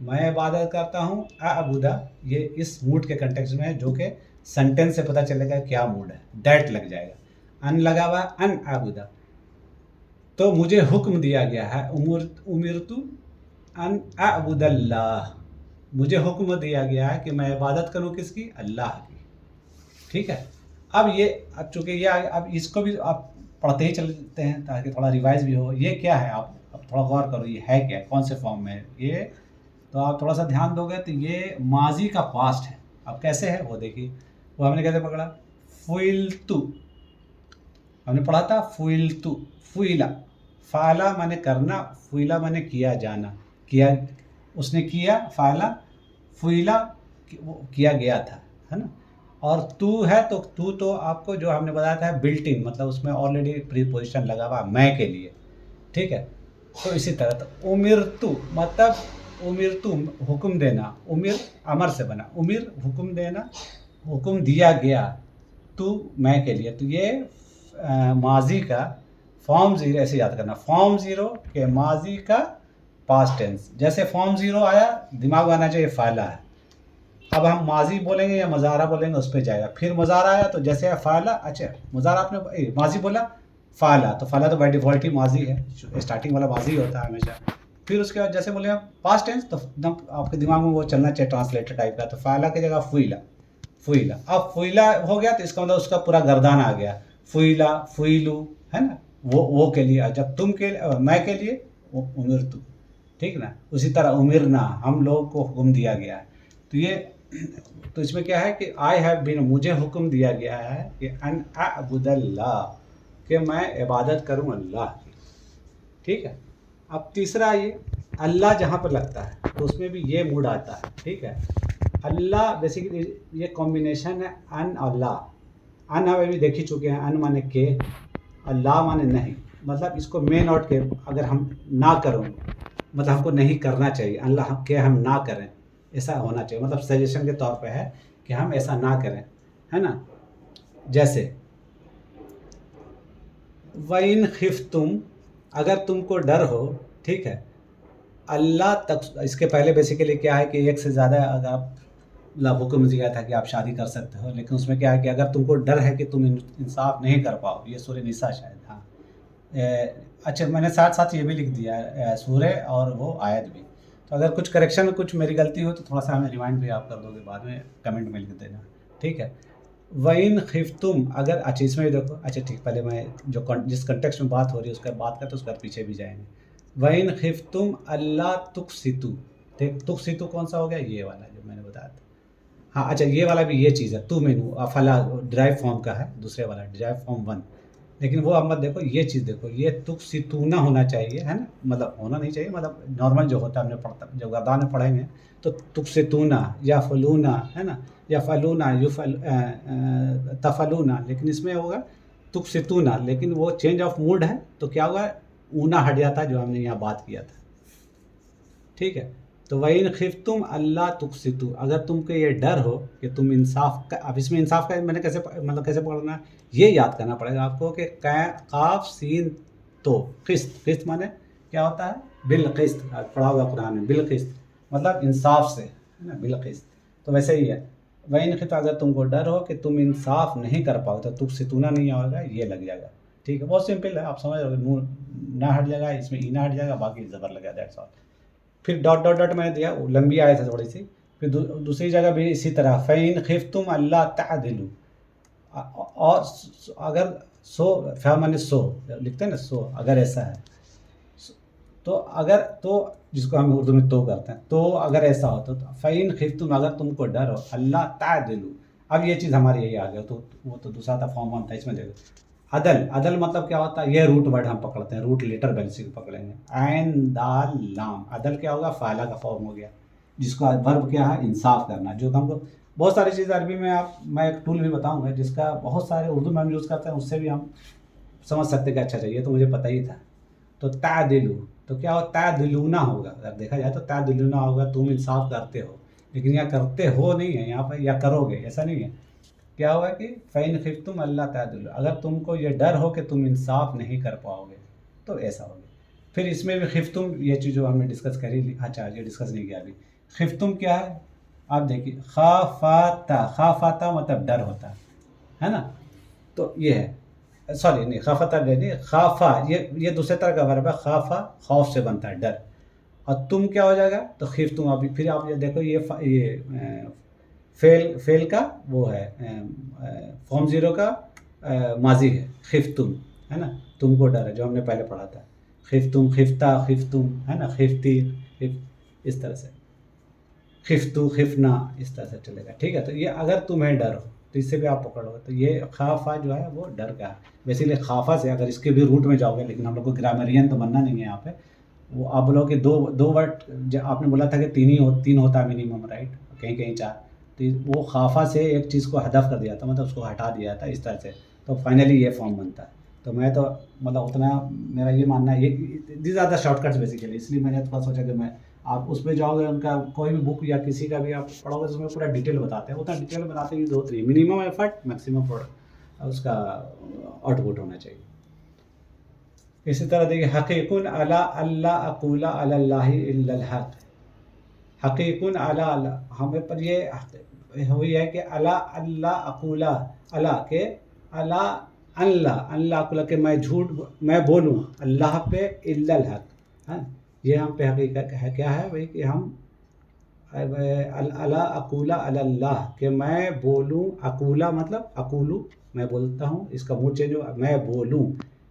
میں عبادت کرتا ہوں اعبدا، یہ اس موڈ کے کنٹیکسٹ میں ہے جو کہ سینٹینس سے پتہ چلے گا کیا موڈ ہے، دیٹ لگ جائے گا، ان لگا ہوا ہے ان اعبدا، تو مجھے حکم دیا گیا ہے، امرت ان اعبد اللہ، مجھے حکم دیا گیا ہے کہ میں عبادت کروں کس کی؟ اللہ کی، ٹھیک ہے۔ اب چونکہ یہ اب اس کو بھی آپ پڑھتے ہی چلتے ہیں تاکہ تھوڑا ریوائز بھی ہو، یہ کیا ہے، آپ اب تھوڑا غور کرو یہ ہے کیا، کون سے فارم میں ہے یہ، تو آپ تھوڑا سا دھیان دو گے تو یہ ماضی کا پاسٹ ہے۔ اب کیسے ہے وہ دیکھیے، وہ ہم نے کیسے پکڑا، فعلتو، ہم نے پڑھا تھا فعلتو، فعلا، فعلا مانے کرنا، فعلا مانے کیا جانا، کیا اس نے کیا، فعلا، فعلا کیا گیا تھا، ہے نا۔ اور تو ہے تو آپ کو جو ہم نے بتایا تھا بلٹ ان، مطلب اس میں آلریڈی پری پوزیشن لگا ہوا میں کے لیے، ٹھیک ہے۔ تو اسی طرح تو امرتو مطلب امرتو حکم دینا، امر سے بنا، امر حکم دینا، حکم دیا گیا، تو میں کے لیے، تو یہ ماضی کا فارم زیرو، ایسے یاد کرنا، فارم زیرو کے ماضی کا پاسٹ ٹینس، جیسے فارم زیرو آیا دماغ میں آنا چاہیے فعلا ہے، اب ہم ماضی بولیں گے یا مضارع بولیں گے اس پہ جائے گا، پھر مضارع آیا تو جیسے فعلا، اچھا مضارع آپ نے ماضی بولا فعلا، تو فعلا تو بائی ڈیفالٹ ہی ماضی ہے، اسٹارٹنگ والا ماضی ہوتا ہے ہمیشہ، پھر اس کے بعد جیسے بولے پاسٹ ٹینس تو آپ کے دماغ میں وہ چلنا چاہیے ٹرانسلیٹر ٹائپ کا، تو فعلا کی جگہ فعلا، فعلا، اب فعلا ہو گیا تو اس کا مطلب اس کا پورا گردان آ گیا، فعلا، فعلو، ہے نا، وہ کے لیے، جب تم کے میں کے لیے امرتو، ٹھیک نا، اسی طرح امرنا، ہم لوگوں کو حکم دیا گیا ہے، تو یہ تو اس میں کیا ہے کہ آئی ہیو بین، مجھے حکم دیا گیا ہے کہ ان اعبد اللہ، کہ میں عبادت کروں اللہ کی، ٹھیک ہے۔ اب تیسرا یہ اللہ جہاں پر لگتا ہے تو اس میں بھی یہ موڈ آتا ہے، ٹھیک ہے۔ اللہ بیسیکلی یہ کمبینیشن ہے ان اور لا، ان ہمیں بھی دیکھ ہی چکے ہیں، ان مانے کہ، اللہ مانے نہیں، مطلب اس کو میں نوٹ کے اگر ہم نہ کروں، مطلب ہم کو نہیں کرنا چاہیے، اللہ کہ ہم نہ کریں، ایسا ہونا چاہیے، مطلب سجیشن کے طور پہ ہے کہ ہم ایسا نہ کریں، ہے نا۔ جیسے وَإِنْ خِفْتُمْ، اگر تم کو ڈر ہو، ٹھیک ہے، اللہ تک، اس کے پہلے بیسیکلی کیا ہے کہ ایک سے زیادہ اگر آپ اللہ حکم دیا تھا کہ آپ شادی کر سکتے ہو، لیکن اس میں کیا ہے کہ اگر تم کو ڈر ہے کہ تم انصاف نہیں کر پاؤ، یہ سورہ نساء شاید، ہاں اچھا میں نے ساتھ ساتھ یہ بھی لکھ دیا ہے سورہ اور وہ آیت بھی، تو اگر کچھ کریکشن کچھ میری غلطی ہو تو تھوڑا سا ہمیں ریمائنڈ بھی آپ کر دو گے بعد میں کمنٹ میں لکھ دینا، ٹھیک ہے۔ وَإِنْ خِفْتُمْ، اگر اچھا اس میں بھی دیکھو، اچھا ٹھیک، پہلے میں جو جس کنٹیکسٹ میں بات ہو رہی ہے اس کا بات کرتے اس کے بعد پیچھے بھی جائیں گے۔ وَإِنْ خِفْتُمْ أَلَّا تُقْسِطُوا، تقسطوا کون سا ہو گیا، یہ والا جو میں نے بتایا تھا، ہاں اچھا یہ والا بھی یہ چیز ہے، تو مینو فلا ڈرائیو فارم کا ہے، دوسرے والا ڈرائیو فارم 1، لیکن وہ اب مت دیکھو، یہ چیز دیکھو، یہ تقسطونا ہونا چاہیے، ہے نا، مطلب ہونا نہیں چاہیے، مطلب نارمل جو ہوتا ہے ہم نے پڑھتا جب گردان میں پڑھیں گے تو تقسطونا یا فلونا، ہے نا، یا فلونا تفلونا، لیکن اس میں ہوگا تقسطونا، لیکن وہ چینج آف موڈ ہے تو کیا ہوگا، اونا ہٹ جاتا ہے جو ہم نے یہاں بات کیا تھا، ٹھیک ہے۔ تو وَإِنْ خِفْتُمْ أَلَّا تُقْسِطُوا، اگر تم کو یہ ڈر ہو کہ تم انصاف کا، اب اس میں انصاف کا میں نے کیسے مطلب کیسے پکڑنا ہے، یہ یاد کرنا پڑے گا آپ کو کہ قاف سین تو قسط، قسط مانے کیا ہوتا ہے، بالقسط، پڑھا ہوا قرآن میں، بالقسط مطلب انصاف سے، ہے نا، بالقسط، تو ویسے ہی ہے، وَإِنْ خِفْتُمْ، اگر تم کو ڈر ہو کہ تم انصاف نہیں کر پاؤ تو تقسطونا نہیں ہوگا، یہ لگ جائے گا، ٹھیک ہے، بہت سمپل ہے، آپ سمجھ رہے ہو، نون نہ ہٹ جائے گا، اس میں ای نہ ہٹ جائے گا، باقی زبر لگا، دیٹس آل۔ پھر ڈاٹ ڈاٹ ڈاٹ میں نے دیا، وہ لمبی آئے تھے تھوڑی سی، پھر دوسری جگہ بھی اسی طرح فَإِنْ خِفْتُمْ أَلَّا تَعْدِلُوا، اور اگر سو مانے سو لکھتے ہیں نا، سو اگر ایسا ہے، تو اگر تو جس کو ہم اردو میں تو کرتے ہیں، تو اگر ایسا ہو تو فَإِنْ خِفْتُمْ، اگر تم کو ڈر ہو، أَلَّا تَعْدِلُوا، اب یہ چیز ہماری یہی آ گیا، تو وہ تو دوسرا تھا فارم 1 تھا، اس میں دیکھو عدل، عدل مطلب کیا ہوتا ہے، یہ روٹ ورڈ ہم پکڑتے ہیں، روٹ لیٹر بیسک پکڑیں گے، عین دال لام، عدل کیا ہوگا، فعلہ کا فارم ہو گیا، جس کا ورب کیا ہے، انصاف کرنا، جو ہم کو بہت ساری چیزیں عربی میں میں ایک ٹول بھی بتاؤں گا جس کا بہت سارے اردو میں ہم یوز کرتے ہیں، اس سے بھی ہم سمجھ سکتے کہ اچھا یہ تو مجھے پتہ ہی تھا، تو تعدلو، تو کیا ہو، تعدلونا ہوگا، اگر دیکھا جائے تو تعدلونا ہوگا، تم انصاف کرتے ہو، لیکن یہاں کرتے ہو نہیں ہے، یہاں پہ یا کرو گے، ایسا نہیں ہے، کیا ہوا کہ فَإِنْ خِفْتُمْ أَلَّا تَعْدِلُوا، اگر تم کو یہ ڈر ہو کہ تم انصاف نہیں کر پاؤ گے تو ایسا ہوگا، پھر اس میں بھی خفتم، یہ چیز جو ہم نے ڈسکس کری، اچھا یہ ڈسکس نہیں کیا ابھی. خفتم کیا ہے آپ دیکھیے، خافاتا مطلب ڈر ہوتا ہے نا. تو یہ ہے، سوری نہیں خافاتا نہیں، خافا یہ دوسرے طرح کا ورب ہے. خافا خوف سے بنتا ہے، ڈر. اور تم کیا ہو جائے گا تو خفتم. ابھی پھر آپ یہ دیکھو، یہ فیل کا وہ ہے، فارم زیرو کا ماضی ہے خفتم، ہے نا. تم کو ڈر ہے، جو ہم نے پہلے پڑھا تھا. خفتم، خفتہ، خفتم، ہے نا. خفتی، اس طرح سے. خفتو، خفنا، اس طرح سے چلے گا. ٹھیک ہے، تو یہ اگر تمہیں ڈر ہو تو اس سے بھی آپ پکڑو گے. تو یہ خافا جو ہے وہ ڈر کا ہے. بیسیکلی خافا سے اگر اس کے بھی روٹ میں جاؤ گے، لیکن ہم لوگ کو گرامرین تو بننا نہیں ہے یہاں پہ. وہ آپ بولو کہ دو ورڈ، آپ نے بولا تھا کہ تین ہوتا ہے منیمم، رائٹ. کہیں کہیں 4. تو وہ خافا سے ایک چیز کو ہدف کر دیا تھا، مطلب اس کو ہٹا دیا تھا اس طرح سے. تو فائنلی یہ فارم بنتا ہے. تو میں تو مطلب اتنا میرا یہ ماننا ہے، these are the shortcuts basically. اس لیے میں نے تھوڑا سوچا کہ میں آپ اس پہ جاؤ گے، ان کا کوئی بھی بک یا کسی کا بھی آپ پڑھو گے، اس میں پورا ڈیٹیل بتاتے ہیں. اتنا ڈیٹیل بتاتے ہیں 2-3 منیمم ایفرٹ میکسیمم اس کا آؤٹ پٹ ہونا چاہیے. اسی طرح دیکھیے، حقیقن علی اللہ اقول علی اللہ الا الحق. حقیقن علی اللہ، ہمیں پر یہ ہوئی ہے کہ علی اللہ اقول، اللہ کے اللہ اقول کہ میں جھوٹ میں بولوں اللہ پہ الا الحق. ہاں، یہ ہم پہ حقیقت ہے کیا ہے بھائی، کہ ہم اللہ اقول علی اللہ، کہ میں بولوں. اقولا مطلب اقولو، میں بولتا ہوں. اس کا موڈ چینج ہوا، میں بولوں،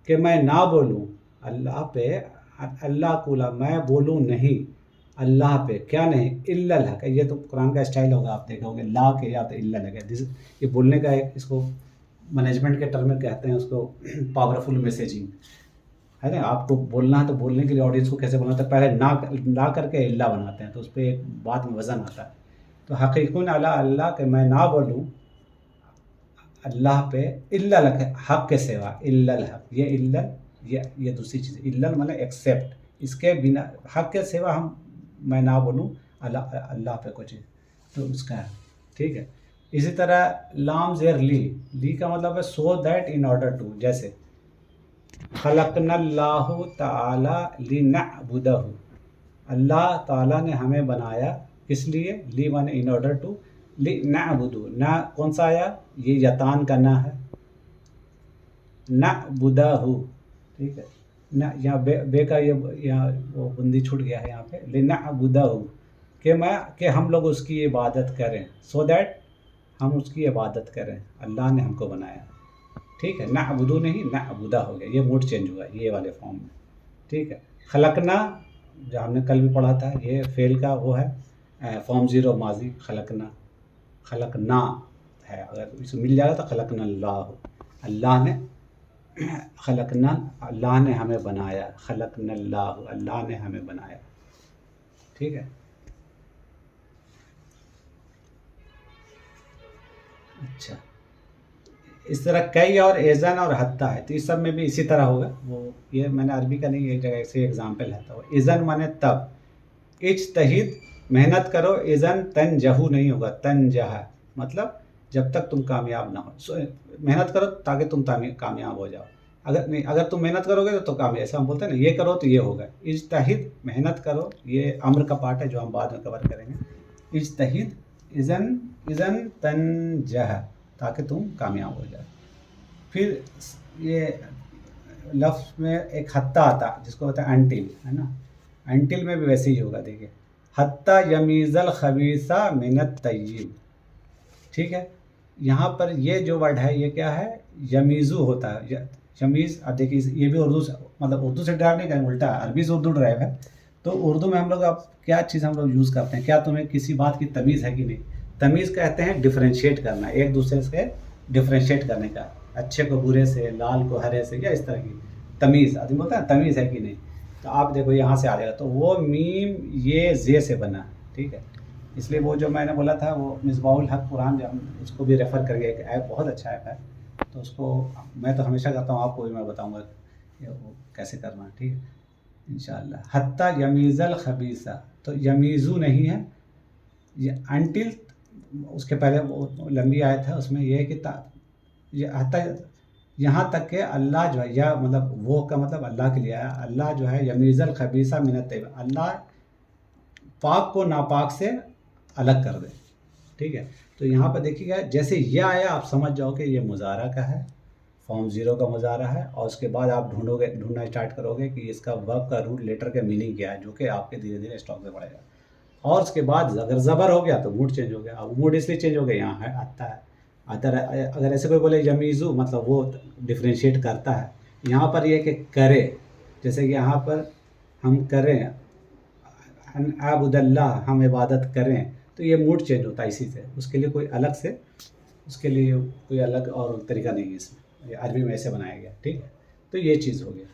کہ میں نہ بولوں اللہ پہ. اللہ اقولا، میں بولوں نہیں اللہ پہ، کیا نہیں، الا الحق. یہ تو قرآن کا اسٹائل ہوگا، آپ دیکھو گے لا کے یا تو الا لگے. یہ بولنے کا ایک، اس کو مینجمنٹ کے ٹرم میں کہتے ہیں اس کو پاورفل میسیجنگ، ہے نا. آپ کو بولنا ہے تو بولنے کے لیے آڈینس کو کیسے بولنا ہے، پہلے نہ کر کے اللہ بناتے ہیں، تو اس پہ ایک بات میں وزن آتا ہے. تو حقیقن علی اللہ، کہ میں نہ بولوں اللہ پہ الا الحق، حق کے سوا. الا الحق، یہ الا، یہ دوسری چیز. الا مطلب ایکسیپٹ، اس کے بنا، حق کے سوا میں نہ بولوں اللہ پہ کچھ. تو اس کا ہے. ٹھیک ہے. اسی طرح لام زیر لی کا مطلب ہے so that, in order to. جیسے خلقنا اللہ تعالی لنعبدہ، اللہ تعالیٰ نے ہمیں بنایا کس لیے، لی مانے ان آرڈر ٹو، لنعبدو. نہ کون سا آیا، یہ یتان کا نہ ہے، نعبدہ. ٹھیک ہے، نہ یہاں بے کا یہاں وہ بندی چھوٹ گیا ہے یہاں پہ. لنعبدہ، کہ ہم لوگ اس کی عبادت کریں. سو دیٹ، ہم اس کی عبادت کریں. اللہ نے ہم کو بنایا. ٹھیک ہے، نعبدو نہیں نعبدہ ہو گیا. یہ موڈ چینج ہوا یہ والے فارم میں. ٹھیک ہے. خلقنا جو ہم نے کل بھی پڑھا تھا، یہ فعل کا وہ ہے، فارم زیرو ماضی. خلقنا ہے، اگر اسے مل جائے گا تو خلقنا اللہ، اللہ نے خلقنا، اللہ نے ہمیں بنایا. خلقنا اللہ، اللہ نے ہمیں بنایا. ٹھیک ہے. اچھا، اس طرح کئی اور ایزن اور حتیٰ ہے. تو اس سب میں بھی اسی طرح ہوگا. وہ یہ میں نے عربی کا نہیں، ایک جگہ سے ایگزامپل ہے. تو ایزن مانے تب. اجتہد، محنت کرو. ایزن تنجحو نہیں ہوگا، تنجح مطلب جب تک تم کامیاب نہ ہو. محنت کرو تاکہ تم کامیاب ہو جاؤ. اگر تم محنت کرو گے تو کامیاب. ایسا ہم بولتے ہیں نا، یہ کرو تو یہ ہوگا. اجتہد، محنت کرو. یہ امر کا پارٹ ہے جو ہم بعد میں کور کریں گے. اجتہد، اذن تنجح، تاکہ تم کامیاب ہو جائے. پھر یہ لفظ میں ایک حتیٰ آتا جس کو ہوتا ہے انٹل، ہے نا. انٹل میں بھی ویسے ہی ہوگا. دیکھیے، حتیٰ یمیز الخبیث من الطیب. ٹھیک ہے. یہاں پر یہ جو ورڈ ہے یہ کیا ہے، یمیزو ہوتا ہے. یمیز، اب دیکھیے یہ بھی اردو سے، مطلب اردو سے ڈرائیو نہیں کریں، الٹا عربی سے اردو ڈرائیو ہے. تو اردو میں ہم لوگ اب کیا چیز ہم لوگ یوز کرتے ہیں، کیا تمہیں کسی بات کی تمیز ہے کہ نہیں. تمیز کہتے ہیں ڈفرینشیٹ کرنا، ایک دوسرے سے ڈفرینشیٹ کرنے کا. اچھے کو برے سے، لال کو ہرے سے، یا اس طرح کی تمیز. آدمی بولتا ہے تمیز ہے کہ نہیں. تو آپ دیکھو یہاں سے آ جائے گا. تو وہ میم یہ زے سے بنا. ٹھیک ہے. اس لیے وہ جو میں نے بولا تھا، وہ مصباح الحق قرآن، جو ہم اس کو بھی ریفر کر کے، ایک ایپ بہت اچھا ایپ ہے. تو اس کو میں تو ہمیشہ کرتا ہوں، آپ کو بھی میں بتاؤں گا کہ وہ کیسے کرنا ہے. ٹھیک ہے، انشاءاللہ. حتیٰ یمیز الخبیث، تو یمیزو نہیں ہے یہ انٹل. اس کے پہلے وہ لمبی آیت ہے، اس میں یہ ہے کہ یہ حتیٰ یہاں تک کہ اللہ جو ہے، یا مطلب وہ کا مطلب اللہ کے لیے ہے، اللہ جو ہے یمیز الخبیثہ من الطیب، اللہ پاک کو ناپاک سے الگ کر دے، ٹھیک ہے. تو یہاں پہ دیکھیے گا جیسے یہ آیا آپ سمجھ جاؤ کہ یہ مضارع کا ہے، فارم 0 کا مضارع ہے، اور اس کے بعد آپ ڈھونڈنا اسٹارٹ کرو گے کہ اس کا ورب کا روٹ لیٹر کا میننگ کیا ہے، جو کہ آپ کے دھیرے دھیرے اسٹاک سے پڑے گا. اور اس کے بعد اگر زبر ہو گیا تو موڈ چینج ہو گیا. اب موڈ اس لیے چینج ہو گیا، یہاں ہے آتا ہے اگر ایسے کوئی بولے یمیزو مطلب وہ ڈفرینشیٹ کرتا ہے. یہاں پر یہ کہ کرے، جیسے کہ یہاں پر ہم کریں ان عبد اللہ، ہم عبادت کریں، تو یہ موڈ چینج ہوتا ہے اسی سے. اس کے لیے کوئی الگ سے، اس کے لیے کوئی الگ اور طریقہ نہیں ہے اس میں، یہ عربی میں ایسے بنایا گیا، ٹھیک ہے. تو یہ چیز ہو گیا.